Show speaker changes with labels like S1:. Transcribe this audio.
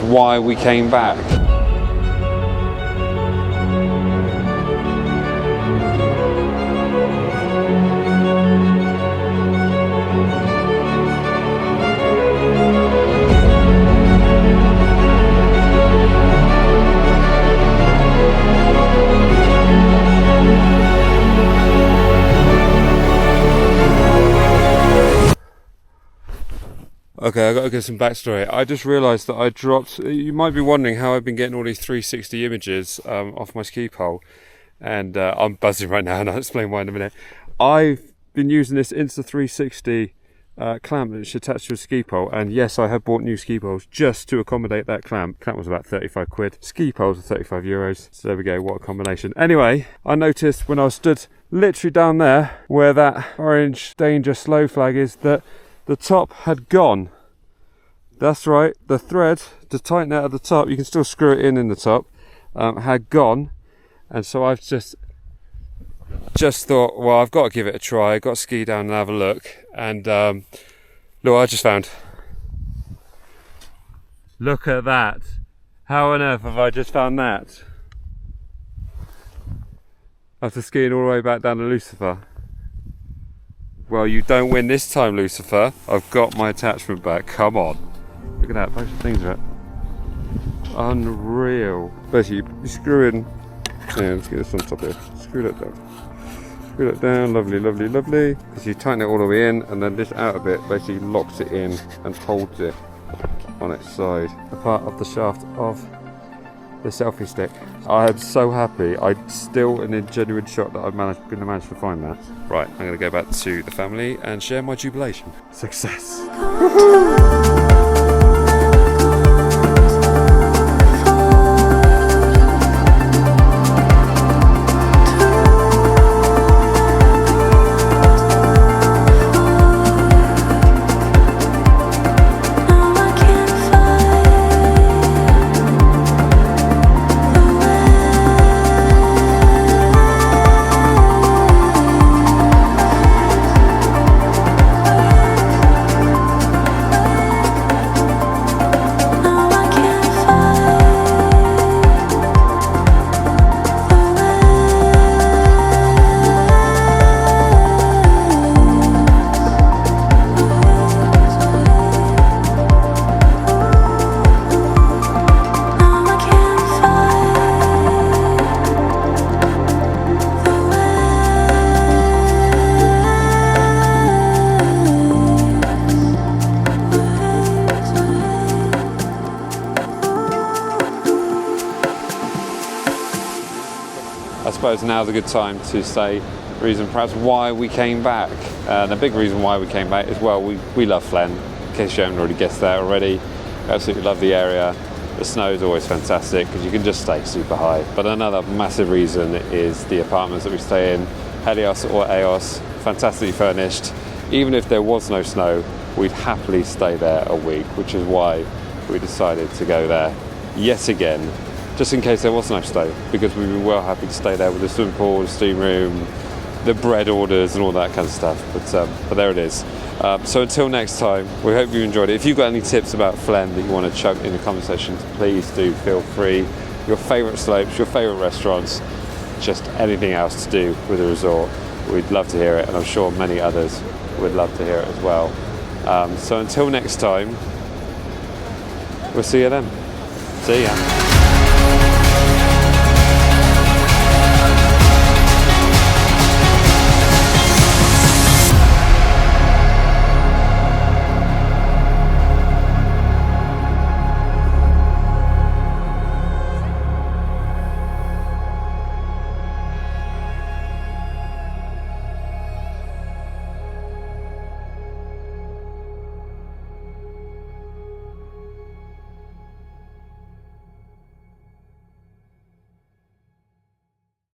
S1: why we came back. Okay, I've got to give some backstory. I just realised that I dropped... You might be wondering how I've been getting all these 360 images off my ski pole. And I'm buzzing right now, and I'll explain why in a minute. I've been using this Insta360 clamp that's attached to a ski pole. And yes, I have bought new ski poles just to accommodate that clamp. Clamp was about 35 quid. Ski poles are 35 euros. So there we go, what a combination. Anyway, I noticed when I was stood literally down there, where that orange danger slow flag is, that the top had gone. That's right, the thread to tighten it at the top, you can still screw it in the top, had gone. And so I've just thought, well, I've got to give it a try. I've got to ski down and have a look. And look, I just found. Look at that. How on earth have I just found that? After skiing all the way back down to Lucifer. Well, you don't win this time, Lucifer. I've got my attachment back. Come on. Look at that. Bunch of things are unreal. Basically, you screw in. Yeah, let's get this on top here. Screw that down. Screw that down. Lovely, lovely, lovely. Because you tighten it all the way in, and then this outer bit basically locks it in and holds it on its side. A part of the shaft of the selfie stick. I am so happy. I'm still in a genuine shock that I've managed to find that. Right, I'm going to go back to the family and share my jubilation. Success. I suppose now's a good time to say the reason perhaps why we came back. And a big reason why we came back is, well, we love Flaine, in case you haven't already guessed that already. We absolutely love the area. The snow is always fantastic because you can just stay super high. But another massive reason is the apartments that we stay in, Helios or Eos, fantastically furnished. Even if there was no snow, we'd happily stay there a week, which is why we decided to go there yet again, just in case there was no snow, because we'd be well happy to stay there with the swimming pool, the steam room, the bread orders and all that kind of stuff. But there it is. So until next time, we hope you enjoyed it. If you've got any tips about Flaine that you want to chuck in the comment section, please do feel free. Your favourite slopes, your favourite restaurants, just anything else to do with the resort, we'd love to hear it, and I'm sure many others would love to hear it as well. So until next time, we'll see you then. See ya.